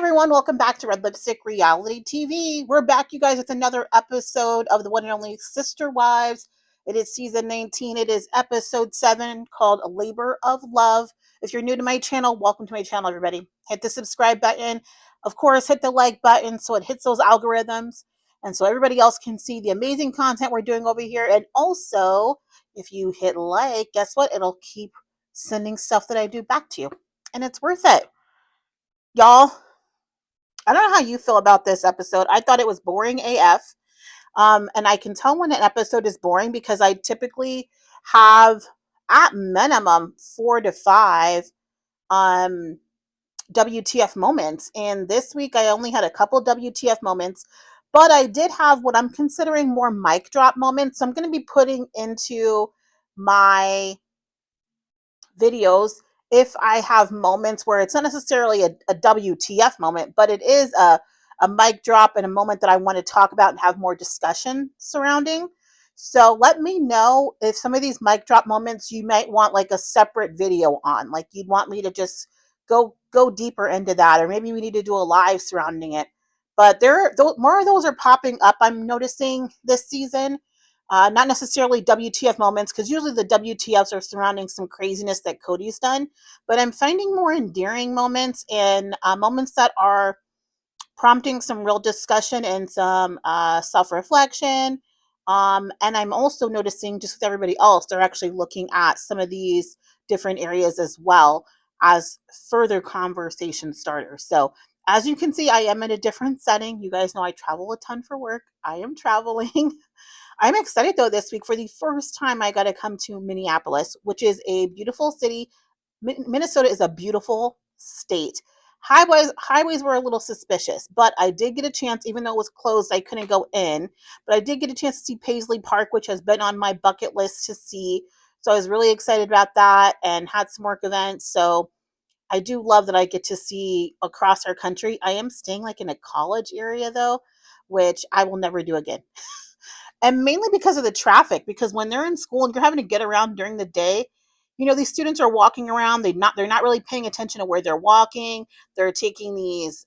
Everyone, welcome back to Red Lipstick Reality TV. We're back, you guys, with another episode of the one and only Sister Wives. It is season 19. It is episode 7 called A Labor of Love. If you're new to my channel, welcome to my channel, everybody. Hit the subscribe button. Of course, hit the like button so it hits those algorithms and so everybody else can see the amazing content we're doing over here. And also, if you hit like, guess what? It'll keep sending stuff that I do back to you. And it's worth it. Y'all, I don't know how you feel about this episode. I thought it was boring AF. And I can tell when an episode is boring because I typically have at minimum 4 to 5 um, WTF moments. And this week I only had a couple WTF moments, but I did have what I'm considering more mic drop moments. So I'm going to be putting into my videos if I have moments where it's not necessarily a WTF moment, but it is a mic drop and a moment that I want to talk about and have more discussion surrounding. So let me know if some of these mic drop moments you might want like a separate video on, like you'd want me to just go deeper into that, or maybe we need to do a live surrounding it. But more of those are popping up, I'm noticing this season. Not necessarily WTF moments, because usually the WTFs are surrounding some craziness that Cody's done, but I'm finding more endearing moments and moments that are prompting some real discussion and some self-reflection. And I'm also noticing, just with everybody else, they're actually looking at some of these different areas as well as further conversation starters. So as you can see, I am in a different setting. You guys know I travel a ton for work. I am traveling. I'm excited though this week. For the first time, I got to come to Minneapolis, which is a beautiful city. Minnesota is a beautiful state. Highways were a little suspicious, but I did get a chance, even though it was closed, I couldn't go in. But I did get a chance to see Paisley Park, which has been on my bucket list to see. So I was really excited about that and had some work events. So I do love that I get to see across our country. I am staying like in a college area though, which I will never do again. And mainly because of the traffic, because when they're in school and you're having to get around during the day, these students are walking around, they're not really paying attention to where they're walking. They're taking these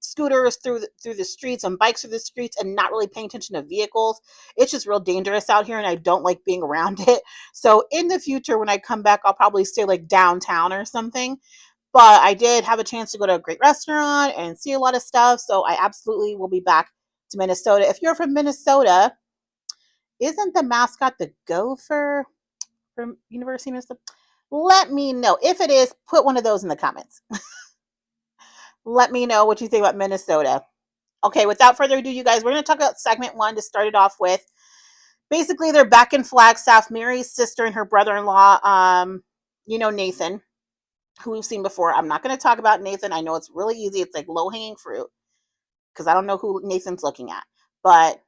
scooters through the streets and bikes through the streets and not really paying attention to vehicles. It's just real dangerous out here and I don't like being around it. So in the future when I come back, I'll probably stay like downtown or something. But I did have a chance to go to a great restaurant and see a lot of stuff, so I absolutely will be back to Minnesota. If you're from Minnesota, isn't the mascot the gopher from University of Minnesota? Let me know. If it is, put one of those in the comments. Let me know what you think about Minnesota. Okay, without further ado, you guys, we're going to talk about segment 1 to start it off with. Basically, they're back in Flagstaff. Mary's sister and her brother-in-law, Nathan, who we've seen before. I'm not going to talk about Nathan. I know it's really easy. It's like low-hanging fruit because I don't know who Nathan's looking at. But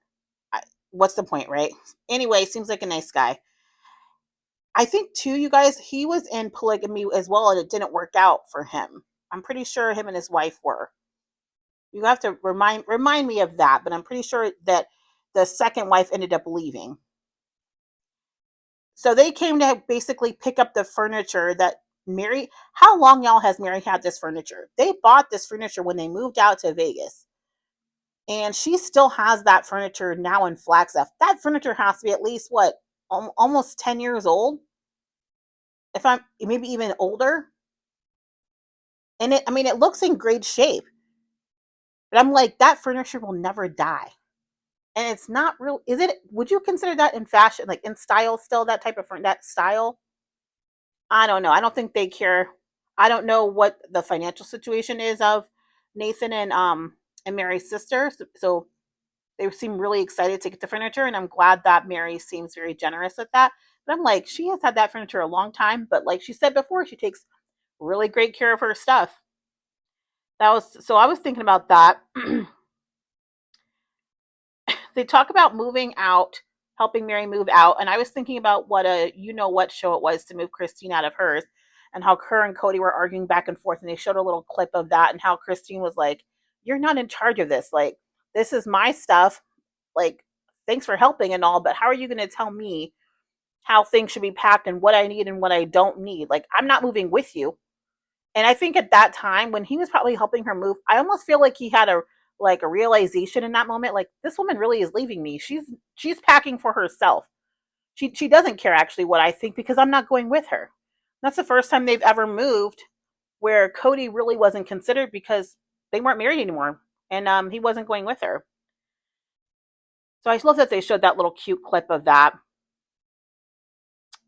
what's the point, right? Anyway, seems like a nice guy. I think too, you guys, he was in polygamy as well, and it didn't work out for him. I'm pretty sure him and his wife were. You have to remind me of that, but I'm pretty sure that the second wife ended up leaving. So they came to basically pick up the furniture that Mary. How long, y'all, has Mary had this furniture? They bought this furniture when they moved out to Vegas. And she still has that furniture now in Flagstaff. That furniture has to be at least, what, almost 10 years old? If I'm maybe even older. And it looks in great shape. But I'm like, that furniture will never die. And it's not real. Would you consider that in fashion, like in style still, that type of that style? I don't know. I don't think they care. I don't know what the financial situation is of Nathan and Mary's sister. So they seem really excited to get the furniture, and I'm glad that Mary seems very generous with that. But I'm like, she has had that furniture a long time, but like she said before, she takes really great care of her stuff. I was thinking about that. They talk about moving out, helping Mary move out, and I was thinking about what what show it was to move Christine out of hers, and how her and Cody were arguing back and forth, and they showed a little clip of that, and how Christine was like, "You're not in charge of this. Like, this is my stuff. Like, thanks for helping and all, but how are you going to tell me how things should be packed and what I need and what I don't need? Like, I'm not moving with you." And I think at that time when he was probably helping her move, I almost feel like he had a realization in that moment, like this woman really is leaving me. She's packing for herself. She doesn't care actually what I think because I'm not going with her. That's the first time they've ever moved where Cody really wasn't considered because they weren't married anymore, and he wasn't going with her. So I love that they showed that little cute clip of that.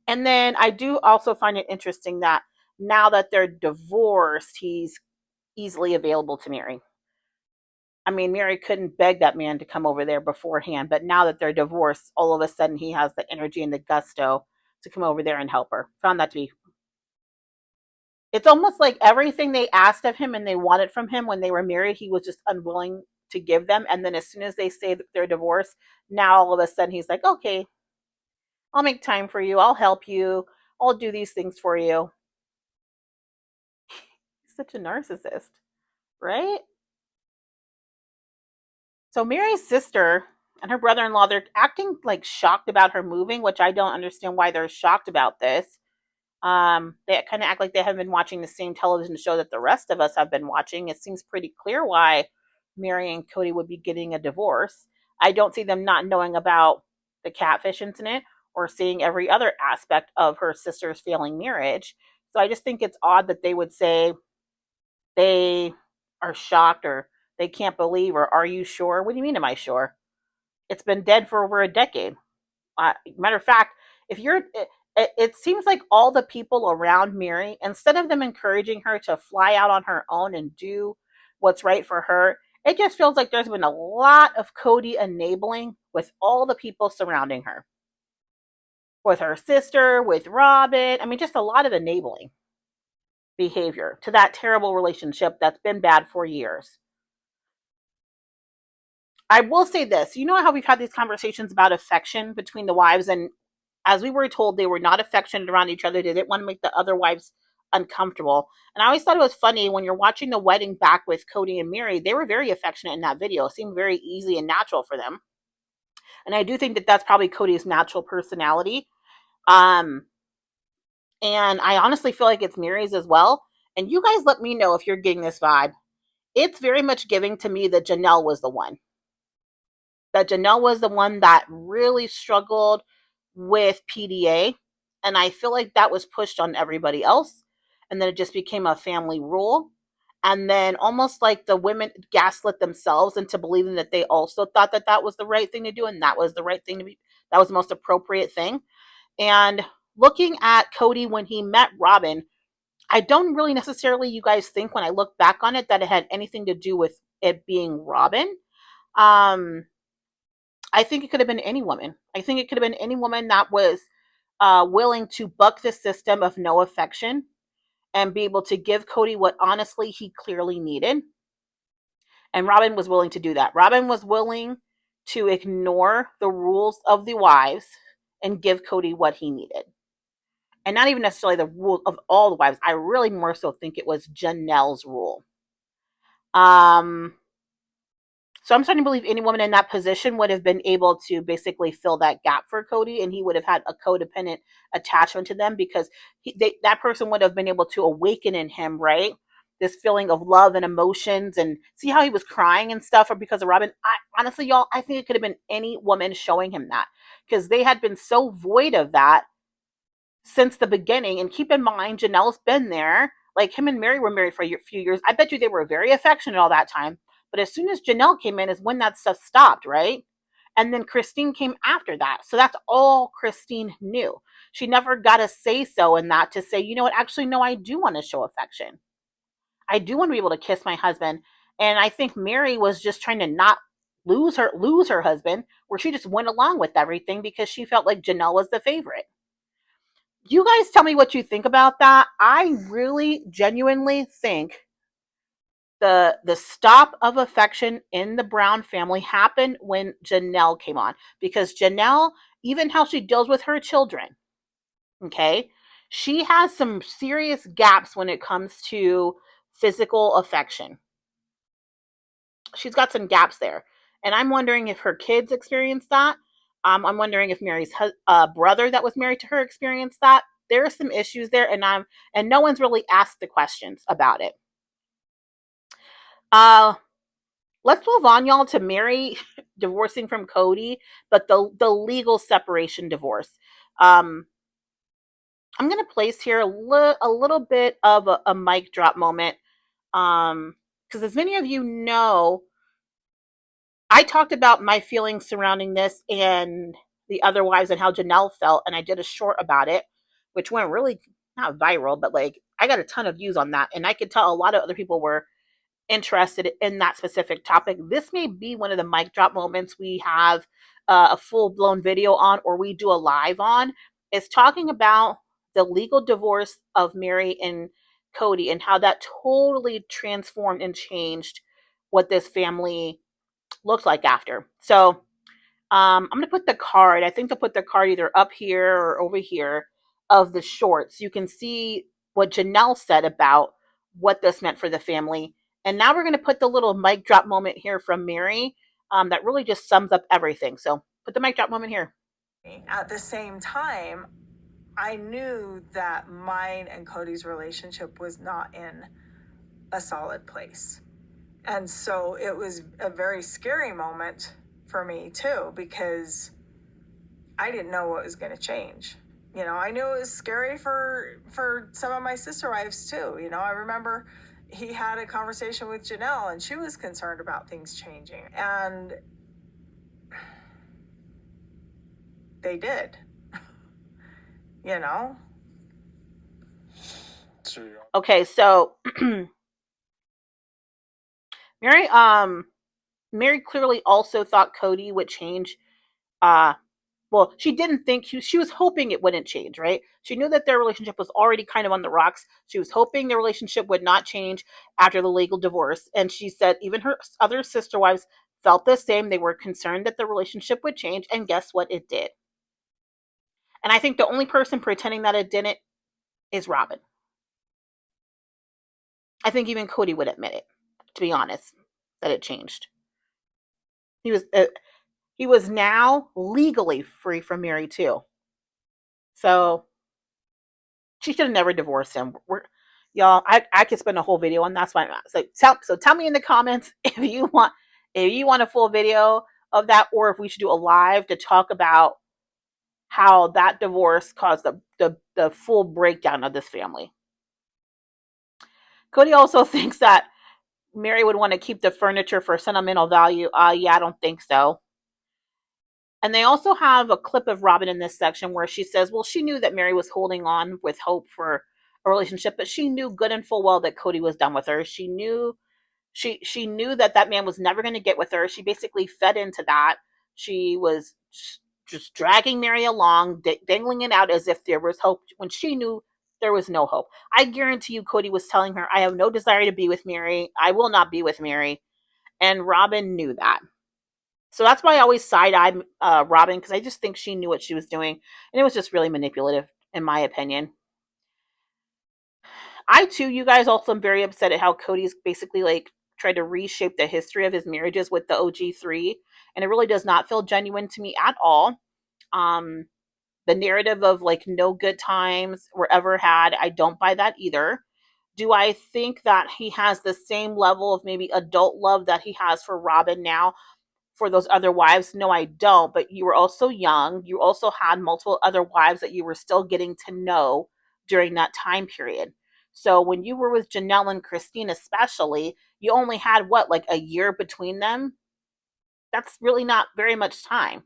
And then I do also find it interesting that now that they're divorced, he's easily available to Mary. I mean, Mary couldn't beg that man to come over there beforehand, but now that they're divorced, all of a sudden he has the energy and the gusto to come over there and help her. Found that to be, it's almost like everything they asked of him and they wanted from him when they were married, he was just unwilling to give them. And then as soon as they say that they're divorced, now all of a sudden he's like, okay, I'll make time for you. I'll help you. I'll do these things for you. He's such a narcissist, right? So Mary's sister and her brother-in-law, they're acting like shocked about her moving, which I don't understand why they're shocked about this. They kind of act like they haven't been watching the same television show that the rest of us have been watching. It seems pretty clear why Mary and Cody would be getting a divorce. I don't see them not knowing about the catfish incident or seeing every other aspect of her sister's failing marriage. So I just think it's odd that they would say they are shocked or they can't believe or are you sure? What do you mean, am I sure? It's been dead for over a decade. Matter of fact, if you're, it seems like all the people around Mary, instead of them encouraging her to fly out on her own and do what's right for her, it just feels like there's been a lot of Cody enabling with all the people surrounding her, with her sister, with Robin. I mean, just a lot of enabling behavior to that terrible relationship that's been bad for years. I will say this, you know how we've had these conversations about affection between the wives, and as we were told, they were not affectionate around each other. They didn't want to make the other wives uncomfortable. And I always thought it was funny when you're watching the wedding back with Cody and Mary, they were very affectionate in that video. It seemed very easy and natural for them. And I do think that that's probably Cody's natural personality. Um, and I honestly feel like it's Mary's as well. And you guys let me know if you're getting this vibe. It's very much giving to me that Janelle was the one. That Janelle was the one that really struggled with PDA. And I feel like that was pushed on everybody else. And then it just became a family rule. And then almost like the women gaslit themselves into believing that they also thought that that was the right thing to do. And that was the right thing to be, that was the most appropriate thing. And looking at Cody when he met Robin, I don't really necessarily, you guys think when I look back on it, that it had anything to do with it being Robin. Um, I think it could have been any woman. I think it could have been any woman that was willing to buck the system of no affection and be able to give Cody what honestly he clearly needed. And Robin was willing to do that. Robin was willing to ignore the rules of the wives and give Cody what he needed. And not even necessarily the rule of all the wives. I really more so think it was Janelle's rule. Um, So I'm starting to believe any woman in that position would have been able to basically fill that gap for Cody, and he would have had a codependent attachment to them because that person would have been able to awaken in him, right? This feeling of love and emotions, and see how he was crying and stuff, or because of Robin. Honestly, y'all, I think it could have been any woman showing him that because they had been so void of that since the beginning. And keep in mind, Janelle's been there. Like him and Mary were married for a few years. I bet you they were very affectionate all that time. But as soon as Janelle came in is when that stuff stopped, right? And then Christine came after that. So that's all Christine knew. She never got a say so in that to say, you know what, actually, no, I do want to show affection. I do want to be able to kiss my husband. And I think Mary was just trying to not lose her husband, where she just went along with everything because she felt like Janelle was the favorite. You guys tell me what you think about that. I really genuinely think the stop of affection in the Brown family happened when Janelle came on, because Janelle, even how she deals with her children, okay, she has some serious gaps when it comes to physical affection. She's got some gaps there, and I'm wondering if her kids experienced that. I'm wondering if Mary's brother that was married to her experienced that. there are some issues there, and no one's really asked the questions about it. Uh, let's move on, y'all, to Mary divorcing from Cody, but the legal separation divorce. Um, I'm gonna place here a little bit of a mic drop moment, because as many of you know, I talked about my feelings surrounding this and the other wives and how Janelle felt, and I did a short about it, which went really not viral, but like I got a ton of views on that, and I could tell a lot of other people were interested in that specific topic. This may be one of the mic drop moments we have a full blown video on, or we do a live on. Is talking about the legal divorce of Mary and Cody and how that totally transformed and changed what this family looked like after. So I'm going to put the card. I think they'll put the card either up here or over here of the shorts. You can see what Janelle said about what this meant for the family. And now we're going to put the little mic drop moment here from Mary that really just sums up everything. So put the mic drop moment here. At the same time, I knew that mine and Cody's relationship was not in a solid place. And so it was a very scary moment for me too, because I didn't know what was going to change. I knew it was scary for some of my sister wives too. I remember he had a conversation with Janelle and she was concerned about things changing. And they did. Okay, so Mary clearly also thought Cody would change. Well, she didn't think she was hoping it wouldn't change, right? She knew that their relationship was already kind of on the rocks. She was hoping their relationship would not change after the legal divorce. And she said even her other sister wives felt the same. They were concerned that the relationship would change. And guess what? It did. And I think the only person pretending that it didn't is Robin. I think even Cody would admit it, to be honest, that it changed. He was now legally free from Mary too. So she should have never divorced him. Y'all, I could spend a whole video on that's why. So tell me in the comments if you want a full video of that, or if we should do a live to talk about how that divorce caused the full breakdown of this family. Cody also thinks that Mary would want to keep the furniture for sentimental value. Yeah, I don't think so. And they also have a clip of Robin in this section where she says, well, she knew that Mary was holding on with hope for a relationship, but she knew good and full well that Cody was done with her. She knew that man was never going to get with her. She basically fed into that. She was just dragging Mary along, dangling it out as if there was hope when she knew there was no hope. I guarantee you Cody was telling her, I have no desire to be with Mary. I will not be with Mary. And Robin knew that. So that's why I always side-eyed Robin, because I just think she knew what she was doing. And it was just really manipulative, in my opinion. I, too, you guys also am very upset at how Cody's basically like tried to reshape the history of his marriages with the OG3. And it really does not feel genuine to me at all. Um, the narrative of like no good times were ever had, I don't buy that either. Do I think that he has the same level of maybe adult love that he has for Robin now for those other wives? No, I don't. But you were also young. You also had multiple other wives that you were still getting to know during that time period. So when you were with Janelle and Christine, especially, you only had what, like a year between them? That's really not very much time.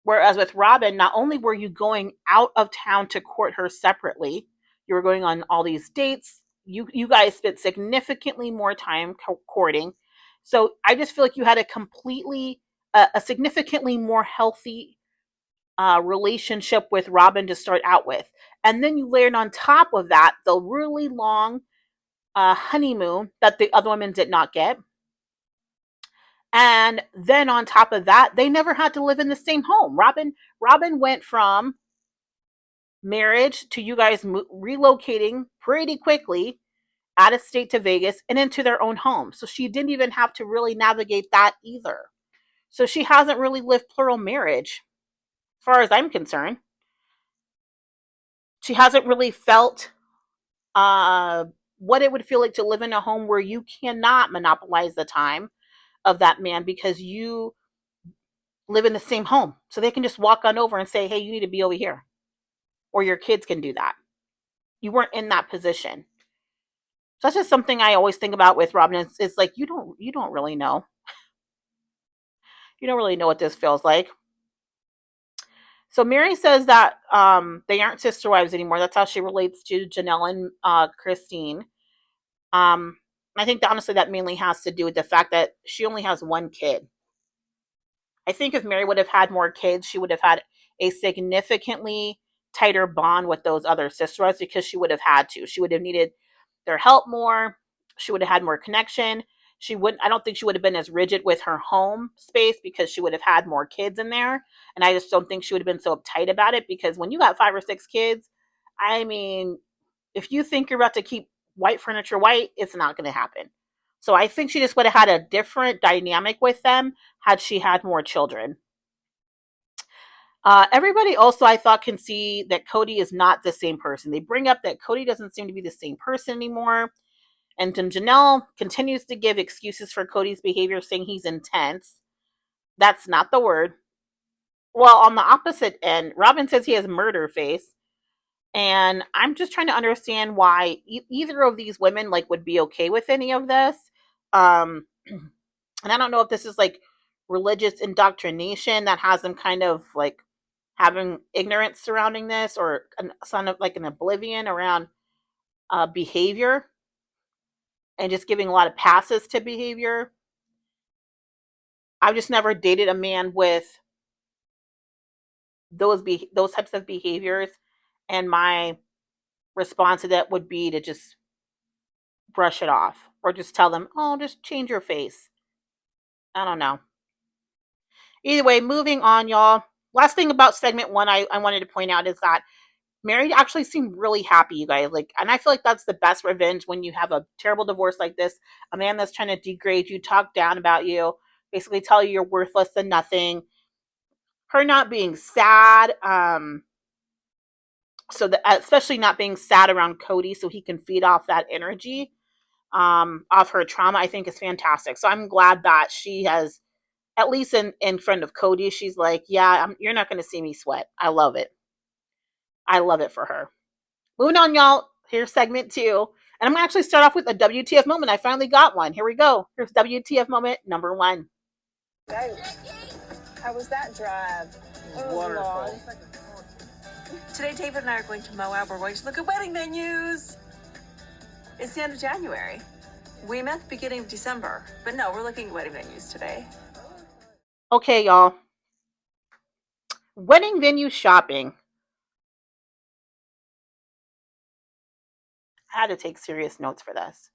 Whereas with Robin, not only were you going out of town to court her separately, you were going on all these dates. You guys spent significantly more time courting. So I just feel like you had a significantly more healthy relationship with Robin to start out with. And then you layered on top of that the really long honeymoon that the other women did not get. And then on top of that, they never had to live in the same home. Robin went from marriage to you guys relocating pretty quickly out of state to Vegas and into their own home. So she didn't even have to really navigate that either. So she hasn't really lived plural marriage, as far as I'm concerned. She hasn't really felt uh, what it would feel like to live in a home where you cannot monopolize the time of that man because you live in the same home. So they can just walk on over and say, hey, you need to be over here. Or your kids can do that. You weren't in that position. So that's just something I always think about with Robin. It's like you don't really know. You don't really know what this feels like. So Mary says that they aren't sister wives anymore. That's how she relates to Janelle and Christine. Um, I think that honestly that mainly has to do with the fact that she only has one kid. I think if Mary would have had more kids, she would have had a significantly tighter bond with those other sisters because she would have had to. She would have needed their help more. She would have had more connection. She wouldn't, I don't think she would have been as rigid with her home space because she would have had more kids in there. And I just don't think she would have been so uptight about it because when you got 5 or 6 kids, I mean, if you think you're about to keep white furniture white, it's not going to happen. So I think she just would have had a different dynamic with them had she had more children. Everybody also, I thought, can see that Cody is not the same person. They bring up that Cody doesn't seem to be the same person anymore. And then Janelle continues to give excuses for Cody's behavior, saying he's intense. That's not the word. Well, on the opposite end, Robin says he has murder face. And I'm just trying to understand why either of these women like would be okay with any of this. Um, and I don't know if this is like religious indoctrination that has them kind of like having ignorance surrounding this or some of like an oblivion around behavior and just giving a lot of passes to behavior. I've just never dated a man with those types of behaviors, and my response to that would be to just brush it off or just tell them, "Oh, just change your face." I don't know. Either way, moving on, y'all. Last thing about segment one, I wanted to point out is that Mary actually seemed really happy, you guys. Like, and I feel like that's the best revenge when you have a terrible divorce like this. A man that's trying to degrade you, talk down about you, basically tell you you're worthless and nothing. Her not being sad, so that especially not being sad around Cody, so he can feed off that energy, off her trauma, I think is fantastic. So I'm glad that she has, at least in front of Cody, she's like, yeah, you're not going to see me sweat. I love it. I love it for her. Moving on, y'all. Here's segment two. And I'm going to actually start off with a WTF moment. I finally got one. Here we go. Here's WTF moment number one. How was that drive? Wonderful. Today, David and I are going to Moab. We're going to look at wedding venues. It's the end of January. We met the beginning of December, but no, we're looking at wedding venues today. Okay, y'all. Wedding venue shopping. I had to take serious notes for this.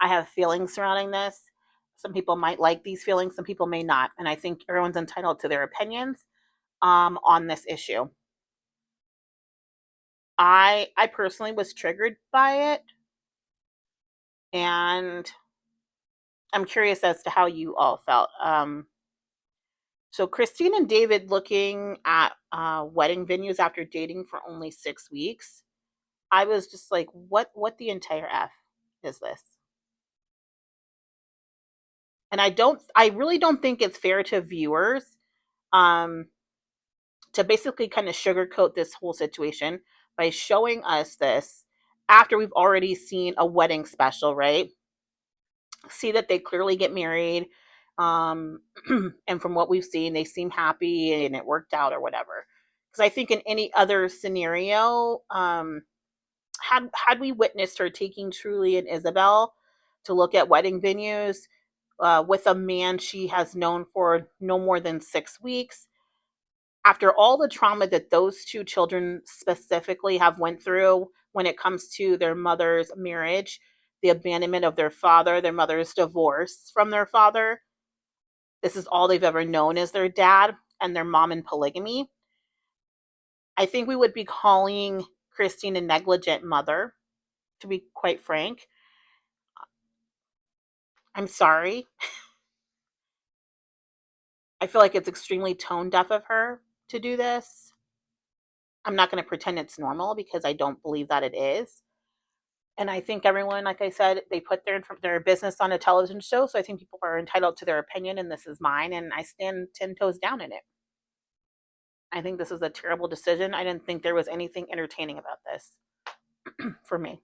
I have feelings surrounding this. Some people might like these feelings, some people may not. And I think everyone's entitled to their opinions on this issue. I personally was triggered by it, and I'm curious as to how you all felt. So Christine and David looking at wedding venues after dating for only 6 weeks. I was just like, what the entire F is this? And I really don't think it's fair to viewers um, to basically kind of sugarcoat this whole situation by showing us this after we've already seen a wedding special, right? See that they clearly get married. Um, and from what we've seen, they seem happy and it worked out or whatever. Because I think in any other scenario, had we witnessed her taking Truly and Isabel to look at wedding venues with a man she has known for no more than 6 weeks, after all the trauma that those two children specifically have went through when it comes to their mother's marriage, the abandonment of their father, their mother's divorce from their father, this is all they've ever known as their dad, and their mom in polygamy, I think we would be calling Christine a negligent mother, to be quite frank. I'm sorry. I feel like it's extremely tone deaf of her to do this. I'm not going to pretend it's normal because I don't believe that it is. And I think everyone, like I said, they put their business on a television show. So I think people are entitled to their opinion, and this is mine, and I stand 10 toes down in it. I think this is a terrible decision. I didn't think there was anything entertaining about this for me.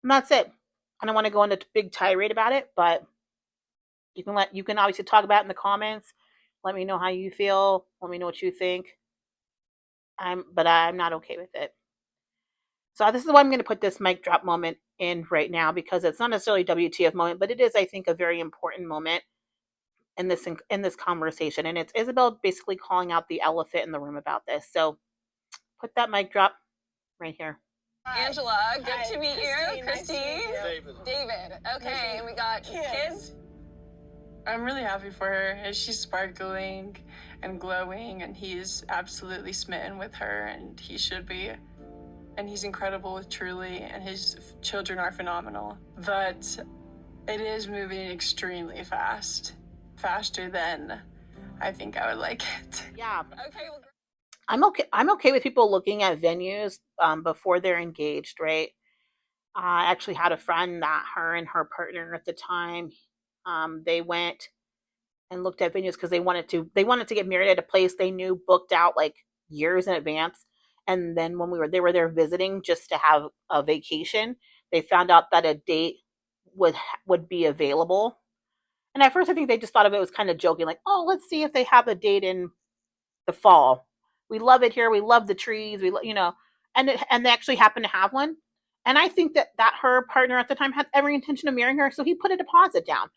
And that's it. I don't want to go into a big tirade about it, but you can obviously talk about it in the comments. Let me know how you feel. Let me know what you think. I'm not okay with it. So this is why I'm going to put this mic drop moment in right now, because it's not necessarily a WTF moment, but it is, I think, a very important moment in this conversation. And it's Isabel basically calling out the elephant in the room about this. So put that mic drop right here. Angela, good Hi. To meet you. Christine. Nice you. David. Okay, and we got kids. I'm really happy for her. She's sparkling and glowing, and he's absolutely smitten with her, and he should be. And he's incredible with Truly, and his children are phenomenal. But it is moving extremely fast. Faster than I think I would like it. Yeah. Okay. Well, I'm okay with people looking at venues before they're engaged, right? I actually had a friend that her and her partner at the time, they went and looked at venues because they wanted to get married at a place they knew booked out like years in advance. And then when they were there visiting just to have a vacation, they found out that a date would be available. And at first, I think they just thought of it was kind of joking, like, "Oh, let's see if they have a date in the fall. We love it here. We love the trees. And they actually happened to have one. And I think that her partner at the time had every intention of marrying her, so he put a deposit down.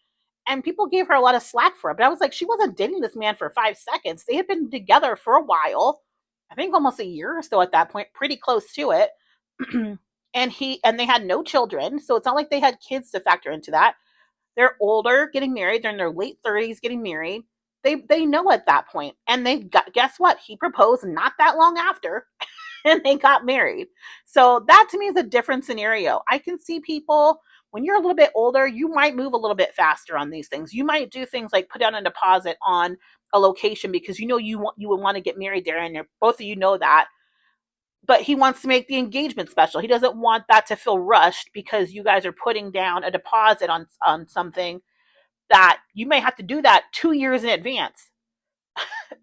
And people gave her a lot of slack for it. But I was like, she wasn't dating this man for 5 seconds. They had been together for a while. I think almost a year or so at that point, pretty close to it. And they had no children, so it's not like they had kids to factor into that. They're older, getting married. They're in their late 30s, getting married. They know at that point, and they got guess what? He proposed not that long after, and they got married. So that to me is a different scenario. I can see people when you're a little bit older, you might move a little bit faster on these things. You might do things like put down a deposit on a location because you would want to get married there, and both of you know that. But he wants to make the engagement special. He doesn't want that to feel rushed because you guys are putting down a deposit on something that you may have to do that 2 years in advance.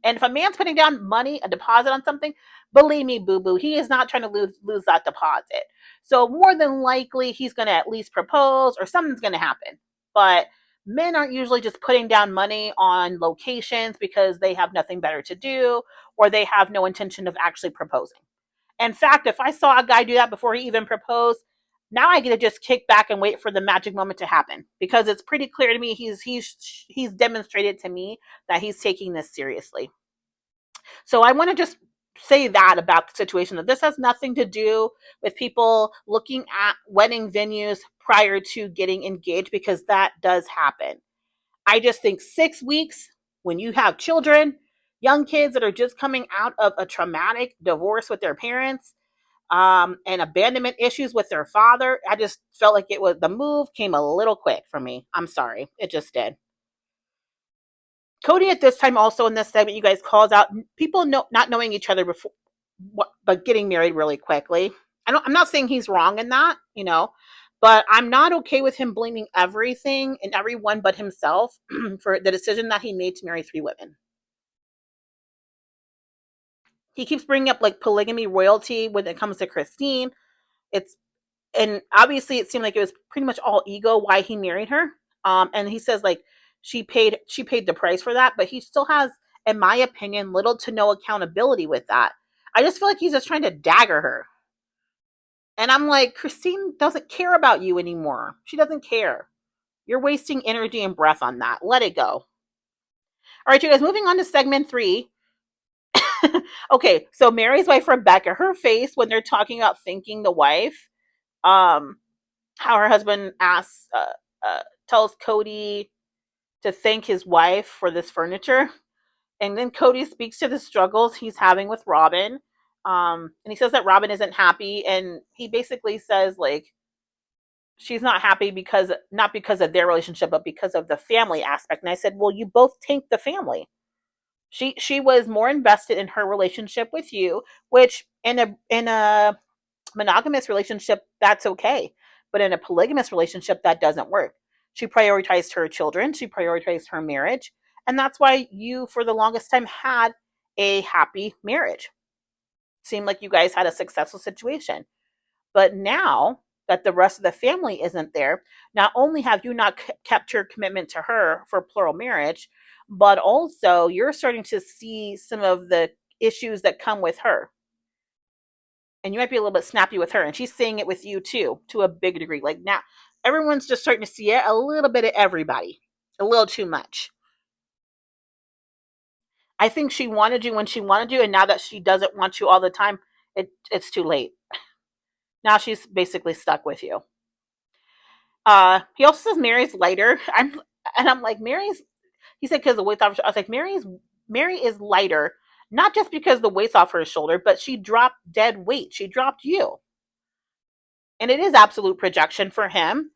And if a man's putting down money, a deposit on something, believe me, boo boo, he is not trying to lose that deposit. So more than likely, he's going to at least propose or something's going to happen. But men aren't usually just putting down money on locations because they have nothing better to do or they have no intention of actually proposing. In fact, if I saw a guy do that before he even proposed, now I get to just kick back and wait for the magic moment to happen because it's pretty clear to me he's demonstrated to me that he's taking this seriously. So I want to just say that about the situation, that this has nothing to do with people looking at wedding venues prior to getting engaged, because that does happen. I just think 6 weeks when you have children, young kids that are just coming out of a traumatic divorce with their parents, and abandonment issues with their father, I just felt like the move came a little quick for me. I'm sorry. It just did. Cody at this time also in this segment, you guys calls out people not knowing each other before, but getting married really quickly. I'm not saying he's wrong in that, but I'm not okay with him blaming everything and everyone but himself for the decision that he made to marry 3 women. He keeps bringing up like polygamy royalty when it comes to Christine. It's and obviously it seemed like it was pretty much all ego why he married her. And he says like she paid the price for that, but he still has, in my opinion, little to no accountability with that. I just feel like he's just trying to dagger her. And I'm like, Christine doesn't care about you anymore. She doesn't care. You're wasting energy and breath on that. Let it go. All right, you guys, moving on to segment 3. Okay, so Mary's wife Rebecca, her face when they're talking about thanking the wife, um, how her husband tells Cody to thank his wife for this furniture. And then Cody speaks to the struggles he's having with Robin. And he says that Robin isn't happy. And he basically says, like, she's not happy not because of their relationship, but because of the family aspect. And I said, well, you both tanked the family. She was more invested in her relationship with you, which in a monogamous relationship that's okay, but in a polygamous relationship that doesn't work. She prioritized her children, she prioritized her marriage, and that's why you for the longest time had a happy marriage. Seemed like you guys had a successful situation. But now that the rest of the family isn't there, not only have you not kept your commitment to her for plural marriage, but also you're starting to see some of the issues that come with her. And you might be a little bit snappy with her, and she's seeing it with you too, to a big degree. Like now, everyone's just starting to see it, a little bit of everybody, a little too much. I think she wanted you when she wanted you, and now that she doesn't want you all the time, it's too late. Now she's basically stuck with you. He also says Mary's lighter. I'm like Mary's. He said because the weight's off. I was like Mary is lighter, not just because the weight's off her shoulder, but she dropped dead weight. She dropped you, and it is absolute projection for him.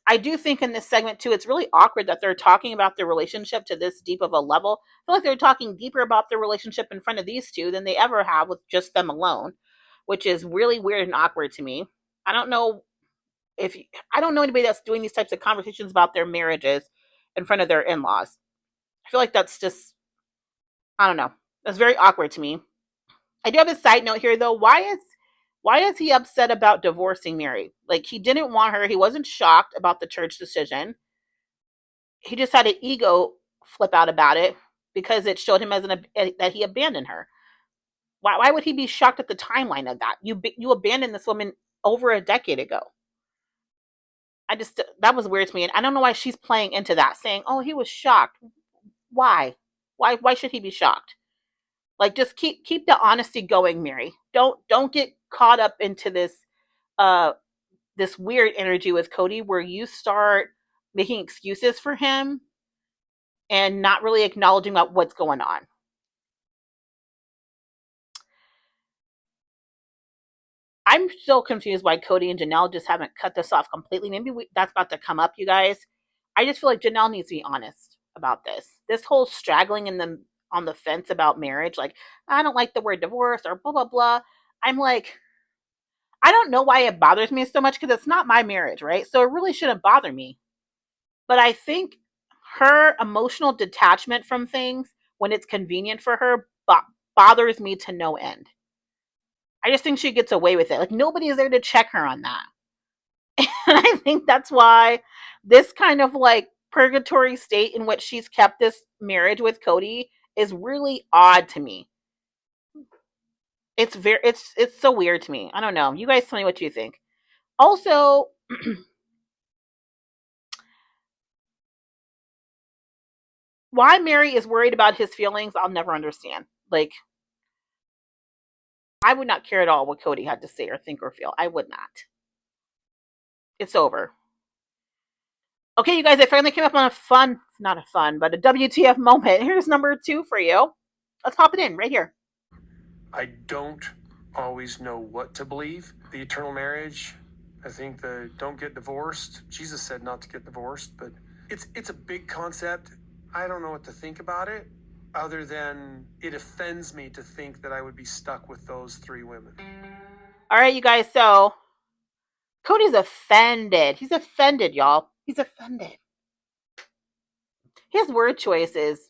I do think in this segment too, it's really awkward that they're talking about their relationship to this deep of a level. I feel like they're talking deeper about their relationship in front of these two than they ever have with just them alone, which is really weird and awkward to me. I don't know if I don't know anybody that's doing these types of conversations about their marriages in front of their in-laws. I feel like that's just I don't know. That's very awkward to me. I do have a side note here though. Why is he upset about divorcing Mary? Like he didn't want her. He wasn't shocked about the church decision. He just had an ego flip out about it because it showed him that he abandoned her. Why would he be shocked at the timeline of that? You abandoned this woman over a decade ago. I just that was weird to me, and I don't know why she's playing into that, saying, "Oh, he was shocked." Why? Why should he be shocked? Like, just keep the honesty going, Mary. Don't get caught up into uh this weird energy with Cody where you start making excuses for him and not really acknowledging about what's going on. I'm still confused why Cody and Janelle just haven't cut this off completely. Maybe that's about to come up, you guys. I just feel like Janelle needs to be honest about this. This whole straggling in the on the fence about marriage, like I don't like the word divorce or blah blah blah. I'm like, I don't know why it bothers me so much because it's not my marriage, right? So it really shouldn't bother me. But I think her emotional detachment from things when it's convenient for her bothers me to no end. I just think she gets away with it. Like nobody is there to check her on that. And I think that's why this kind of like purgatory state in which she's kept this marriage with Cody is really odd to me. It's so weird to me. I don't know. You guys tell me what you think. Also, why Mary is worried about his feelings, I'll never understand. Like, I would not care at all what Cody had to say or think or feel. I would not. It's over. Okay, you guys, I finally came up on a fun, not a fun, but a WTF moment. Here's number 2 for you. Let's pop it in right here. I don't always know what to believe. The eternal marriage, I think the don't get divorced. Jesus said not to get divorced, but it's a big concept. I don't know what to think about it other than it offends me to think that I would be stuck with those 3 women. All right, you guys, so Cody's offended. He's offended, y'all. He's offended. His word choice is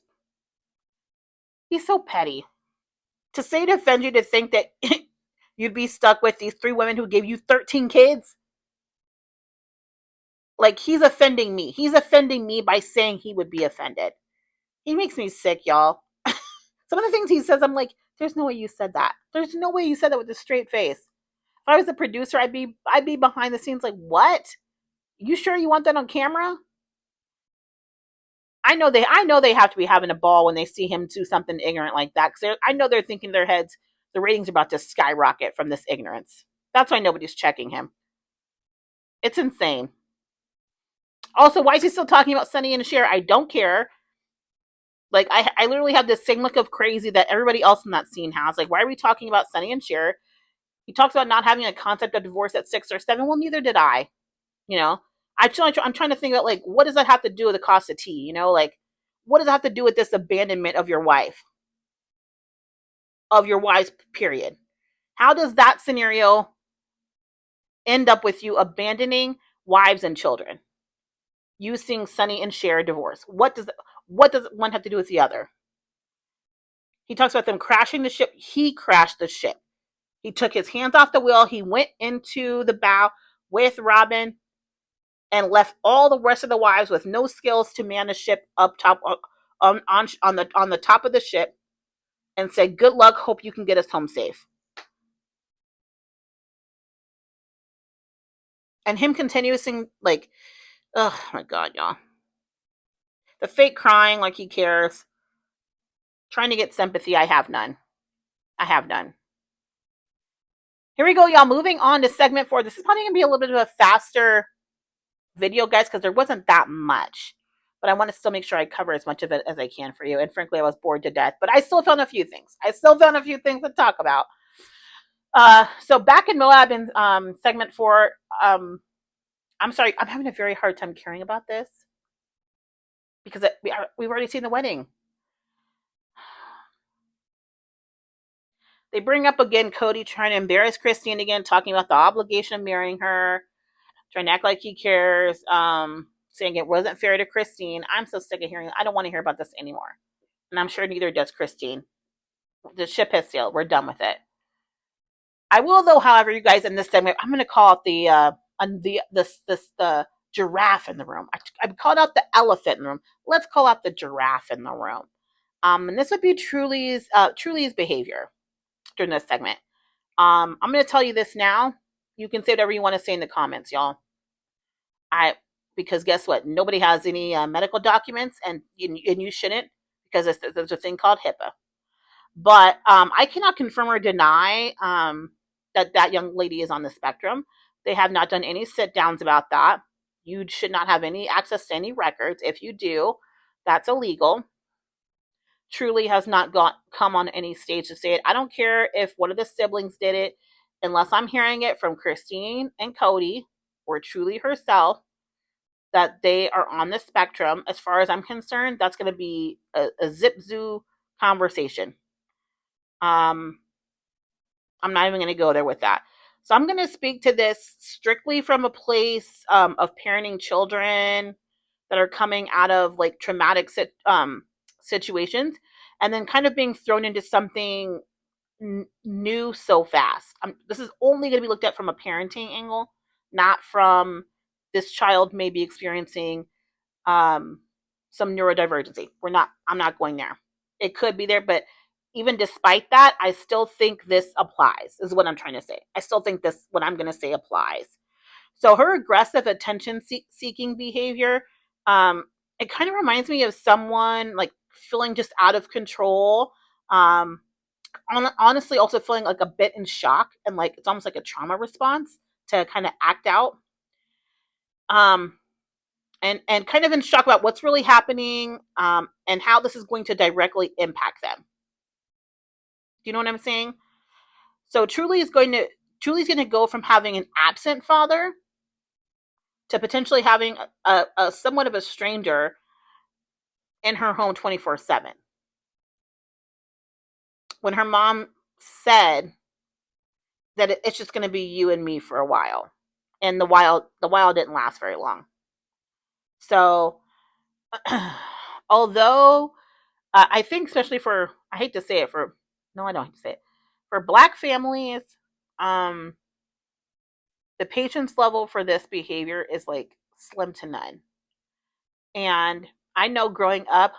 he's so petty. To say to offend you to think that you'd be stuck with these 3 women who gave you 13 kids. Like he's offending me. He's offending me by saying he would be offended. He makes me sick, y'all. Some of the things he says, I'm like, there's no way you said that. There's no way you said that with a straight face. If I was the producer, I'd be behind the scenes like, what? You sure you want that on camera? I know they have to be having a ball when they see him do something ignorant like that. Because I know they're thinking in their heads, the ratings are about to skyrocket from this ignorance. That's why nobody's checking him. It's insane. Also, why is he still talking about Sonny and Cher? I don't care. Like, I literally have this same look of crazy that everybody else in that scene has. Like, why are we talking about Sonny and Cher? He talks about not having a concept of divorce at 6 or 7. Well, neither did I. You know, I'm trying to think about like what does that have to do with the cost of tea? You know, like what does it have to do with this abandonment of your wife? Of your wives, period. How does that scenario end up with you abandoning wives and children? You seeing Sonny and Cher divorce. What does one have to do with the other? He talks about them crashing the ship. He crashed the ship. He took his hands off the wheel. He went into the bow with Robin and left all the rest of the wives with no skills to man the ship up top on the top of the ship, and said, "Good luck. Hope you can get us home safe." And him continuing like, oh my god, y'all. The fake crying like he cares. Trying to get sympathy. I have none. I have none. Here we go, y'all. Moving on to segment 4. This is probably going to be a little bit of a faster video, guys, because there wasn't that much. But I want to still make sure I cover as much of it as I can for you. And frankly, I was bored to death. But I still found a few things. To talk about. So back in Moab in segment 4, I'm sorry, I'm having a very hard time caring about this. Because we've already seen the wedding. They bring up again Cody trying to embarrass Christine again, talking about the obligation of marrying her, trying to act like he cares, saying it wasn't fair to Christine. I'm so sick of hearing. I don't want to hear about this anymore, and I'm sure neither does Christine. The ship has sailed. We're done with it. I will, though. However, you guys, in this segment, I'm going to call it the giraffe in the room. I called out the elephant in the room. Let's call out the giraffe in the room. And this would be Truly's behavior during this segment. I'm going to tell you this now. You can say whatever you want to say in the comments, y'all. Because guess what? Nobody has any medical documents, and you shouldn't, because there's a thing called HIPAA. But I cannot confirm or deny that young lady is on the spectrum. They have not done any sit downs about that. You should not have any access to any records. If you do, that's illegal. Truly has not come on any stage to say it. I don't care if one of the siblings did it, unless I'm hearing it from Christine and Cody or Truly herself that they are on the spectrum. As far as I'm concerned, that's going to be a zip zoo conversation. I'm not even going to go there with that. So I'm going to speak to this strictly from a place of parenting children that are coming out of like traumatic situations, and then kind of being thrown into something new so fast. This is only going to be looked at from a parenting angle, not from this child may be experiencing some neurodivergency. I'm not going there. It could be there, but even despite that, I still think this applies, is what I'm trying to say. I still think this, what I'm going to say, applies. So her aggressive attention seeking behavior, it kind of reminds me of someone like feeling just out of control. Honestly, also feeling like a bit in shock, and like it's almost like a trauma response to kind of act out. And kind of in shock about what's really happening, and how this is going to directly impact them. Do you know what I'm saying? So Truly's going to go from having an absent father to potentially having a somewhat of a stranger in her home 24/7. When her mom said that it's just going to be you and me for a while, and the while didn't last very long. So, although I think, especially for, I hate to say it, for, no, I don't hate to say it, for Black families, the patience level for this behavior is like slim to none. And I know growing up,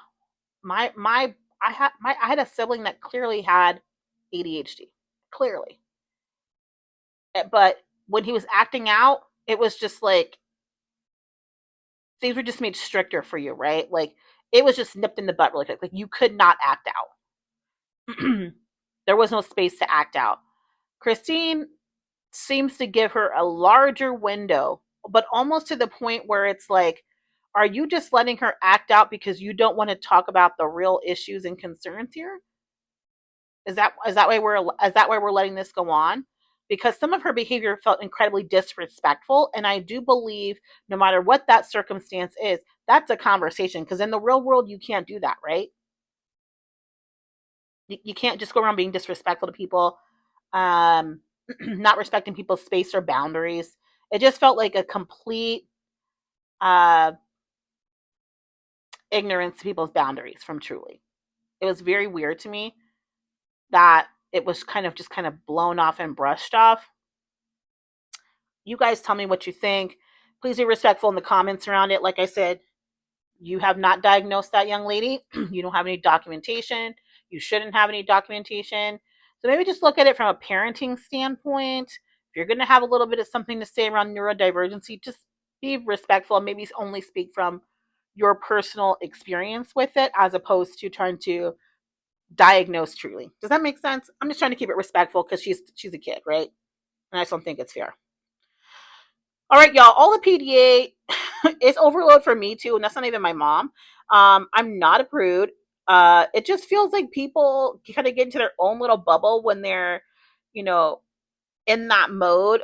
I had a sibling that clearly had ADHD, clearly. But when he was acting out, it was just like things were just made stricter for you, right? Like it was just nipped in the butt really quick. Like you could not act out. There was no space to act out. Christine seems to give her a larger window, but almost to the point where it's like, are you just letting her act out because you don't want to talk about the real issues and concerns here? Is that why we're letting this go on? Because some of her behavior felt incredibly disrespectful, and I do believe no matter what that circumstance is, that's a conversation, because in the real world you can't do that, right? You can't just go around being disrespectful to people, um, not respecting people's space or boundaries. It just felt like a complete uh, ignorance to people's boundaries from Truly. It was very weird to me that it was kind of blown off and brushed off. You guys tell me what you think. Please be respectful in the comments around it. Like I said, you have not diagnosed that young lady. You don't have any documentation. You shouldn't have any documentation. So maybe just look at it from a parenting standpoint. If you're going to have a little bit of something to say around neurodivergency, just be respectful and maybe only speak from your personal experience with it as opposed to trying to diagnose Truly. Does that make sense? I'm just trying to keep it respectful because she's a kid, right? And I just don't think it's fair. All right, y'all. All the PDA is overload for me too, and that's not even my mom. I'm not a prude. It just feels like people kind of get into their own little bubble when they're, you know, in that mode,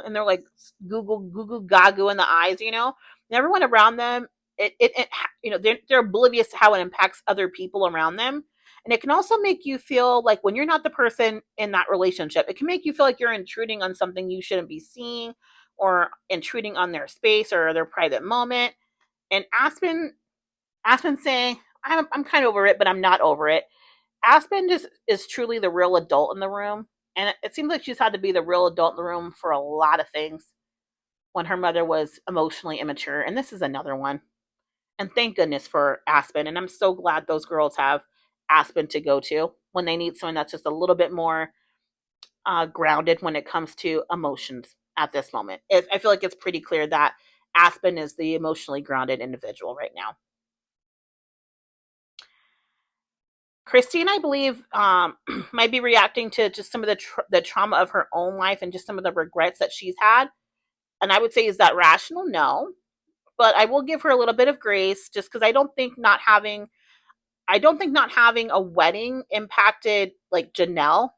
and they're like goo goo gagu in the eyes, and everyone around them, it they're oblivious to how it impacts other people around them. And it can also make you feel like when you're not the person in that relationship, it can make you feel like you're intruding on something you shouldn't be seeing, or intruding on their space or their private moment. And Aspen saying, I'm kind of over it, but I'm not over it. Aspen just is truly the real adult in the room. And it seems like she's had to be the real adult in the room for a lot of things when her mother was emotionally immature. And this is another one. And thank goodness for Aspen. And I'm so glad those girls have Aspen to go to when they need someone that's just a little bit more grounded when it comes to emotions at this moment. I feel like it's pretty clear that Aspen is the emotionally grounded individual right now. Christine, I believe, might be reacting to just some of the trauma of her own life and just some of the regrets that she's had. And I would say, is that rational? No, but I will give her a little bit of grace, just because I don't think not having a wedding impacted like Janelle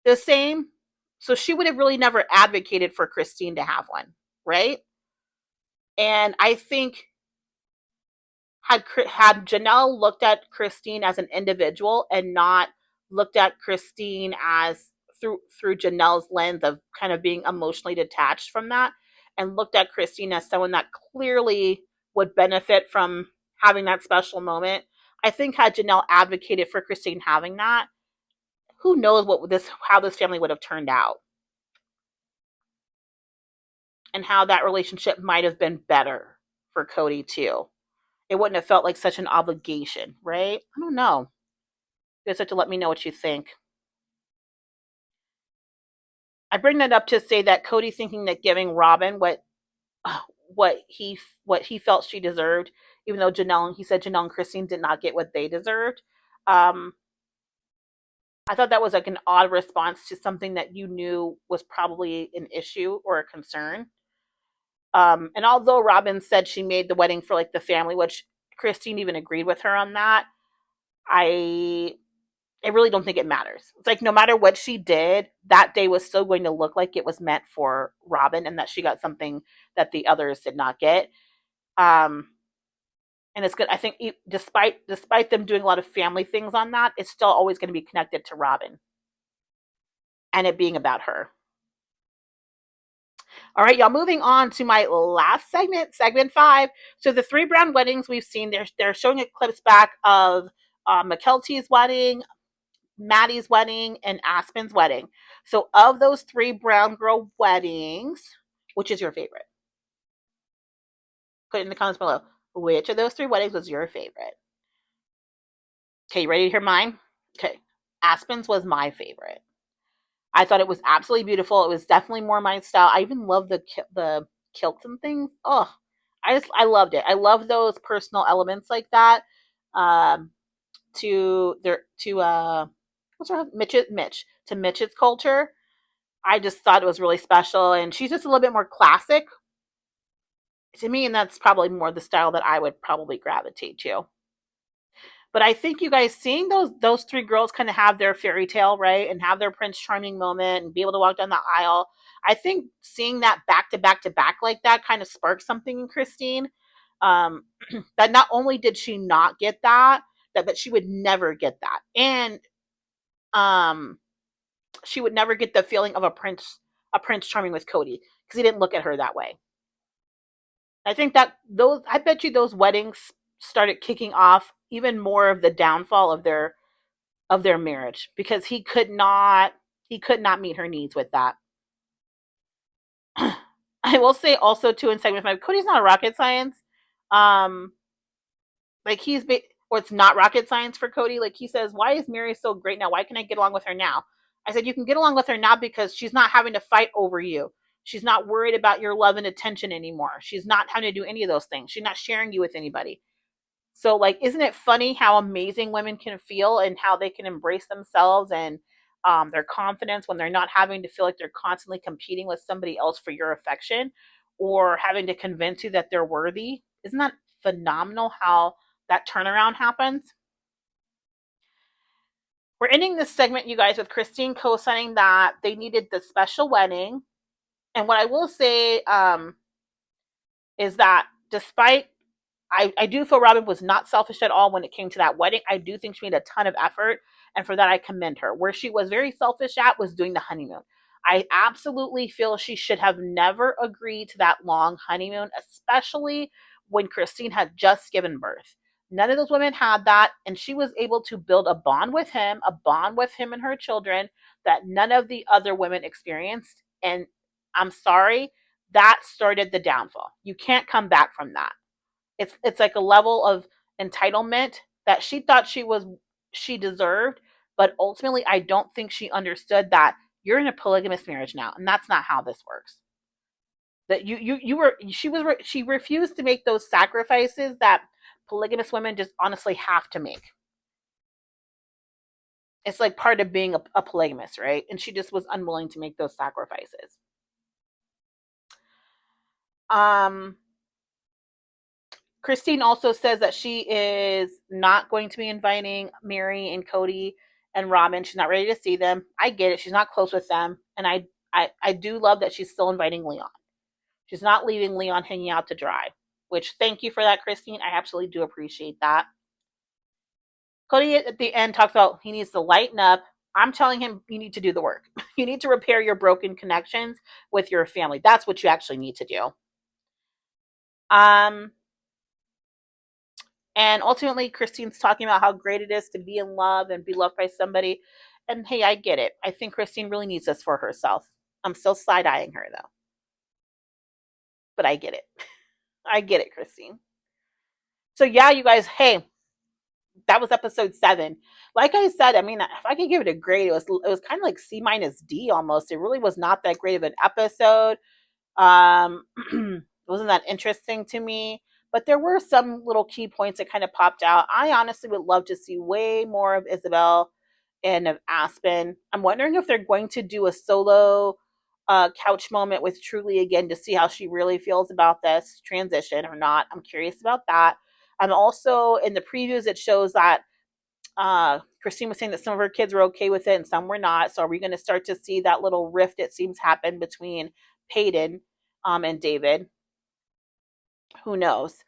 the same. So she would have really never advocated for Christine to have one, right? And I think had Janelle looked at Christine as an individual and not looked at Christine as through Janelle's lens of kind of being emotionally detached from that, and looked at Christine as someone that clearly would benefit from having that special moment. I think had Janelle advocated for Christine having that, who knows how this family would have turned out, and how that relationship might have been better for Cody too. It wouldn't have felt like such an obligation, right? I don't know. You guys have to let me know what you think. I bring that up to say that Cody thinking that giving Robin what he felt she deserved, even though he said Janelle and Christine did not get what they deserved. Um, I thought that was like an odd response to something that you knew was probably an issue or a concern. And although Robin said she made the wedding for like the family, which Christine even agreed with her on that, I I really don't think it matters. It's like no matter what she did, that day was still going to look like it was meant for Robin, and that she got something that the others did not get. Um, and it's good. I think despite them doing a lot of family things on that, it's still always going to be connected to Robin and it being about her. All right, y'all. Moving on to my last segment 5. So the 3 Brown weddings we've seen, they're showing a clips back of McKelty's wedding, Maddie's wedding, and Aspen's wedding. So of those 3 Brown girl weddings, which is your favorite? Put it in the comments below. Which of those 3 weddings was your favorite? Okay, you ready to hear mine? Okay, Aspen's was my favorite. I thought it was absolutely beautiful. It was definitely more my style. I even love the kilts and things. Oh, I loved it. I love those personal elements like that. Um, to what's her Mitch to Mitch's culture. I just thought it was really special, and she's just a little bit more classic to me, and that's probably more the style that I would probably gravitate to. But I think you guys seeing those 3 girls kind of have their fairy tale, right, and have their Prince Charming moment and be able to walk down the aisle. I think seeing that back to back to back like that kind of sparked something in Christine. um, that not only did she not get that, but she would never get that. And um, she would never get the feeling of a Prince Charming with Cody, because he didn't look at her that way. I think that I bet you those weddings started kicking off even more of the downfall of their marriage, because he could not meet her needs with that. I will say also too in segment 5, Cody's not a rocket science. Um, like or it's not rocket science for Cody. Like he says, why is Mary so great now? Why can I get along with her now? I said, you can get along with her now because she's not having to fight over you. She's not worried about your love and attention anymore. She's not having to do any of those things. She's not sharing you with anybody. So, like, isn't it funny how amazing women can feel and how they can embrace themselves and their confidence when they're not having to feel like they're constantly competing with somebody else for your affection or having to convince you that they're worthy? Isn't that phenomenal how that turnaround happens? We're ending this segment, you guys, with Christine co-signing that they needed the special wedding. And what I will say is that despite I do feel Robin was not selfish at all when it came to that wedding. I do think she made a ton of effort, and for that I commend her. Where she was very selfish at was doing the honeymoon. I absolutely feel she should have never agreed to that long honeymoon, especially when Christine had just given birth. None of those women had that, and she was able to build a bond with him, and her children that none of the other women experienced. And I'm sorry, that started the downfall. You can't come back from that. It's like a level of entitlement that she thought she deserved, but ultimately I don't think she understood that you're in a polygamous marriage now, and that's not how this works. That you were she refused to make those sacrifices that polygamous women just honestly have to make. It's like part of being a polygamist, right? And she just was unwilling to make those sacrifices. Um, Christine also says that she is not going to be inviting Mary and Cody and Robin. She's not ready to see them. I get it. She's not close with them. And I do love that she's still inviting Leon. She's not leaving Leon hanging out to dry, which thank you for that, Christine. I absolutely do appreciate that. Cody at the end talks about he needs to lighten up. I'm telling him you need to do the work. You need to repair your broken connections with your family. That's what you actually need to do. Um, And ultimately, Christine's talking about how great it is to be in love and be loved by somebody. And hey, I get it. I think Christine really needs this for herself. I'm still side eyeing her though. But I get it. I get it, Christine. So yeah, you guys, hey, that was episode 7. Like I said, I mean, if I could give it a grade, it was kind of like C minus D almost. It really was not that great of an episode. It wasn't that interesting to me, but there were some little key points that kind of popped out. I honestly would love to see way more of Isabel and of Aspen. I'm wondering if they're going to do a solo couch moment with Truly again to see how she really feels about this transition or not. I'm curious about that. I'm also in the previews, it shows that Christine was saying that some of her kids were okay with it and some were not. So are we going to start to see that little rift it seems happen between Peyton and David? Who knows?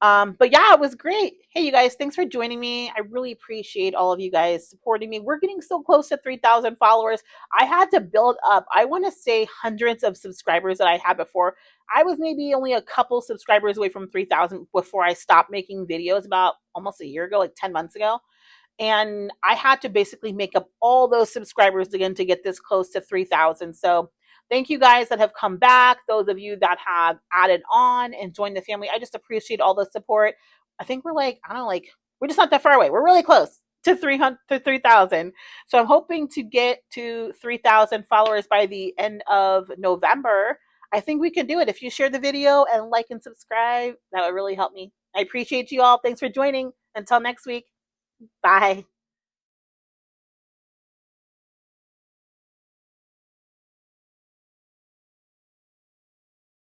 But yeah, it was great. Hey, you guys, thanks for joining me. I really appreciate all of you guys supporting me. We're getting so close to 3,000 followers. I had to build up, I want to say, hundreds of subscribers that I had before. I was maybe only a couple subscribers away from 3,000 before I stopped making videos about almost a year ago, like 10 months ago. And I had to basically make up all those subscribers again to get this close to 3,000. So thank you guys that have come back. Those of you that have added on and joined the family. I just appreciate all the support. I think we're like, I don't know, like, we're just not that far away. We're really close to 3,000. So I'm hoping to get to 3,000 followers by the end of November. I think we can do it. If you share the video and like and subscribe, that would really help me. I appreciate you all. Thanks for joining. Until next week. Bye.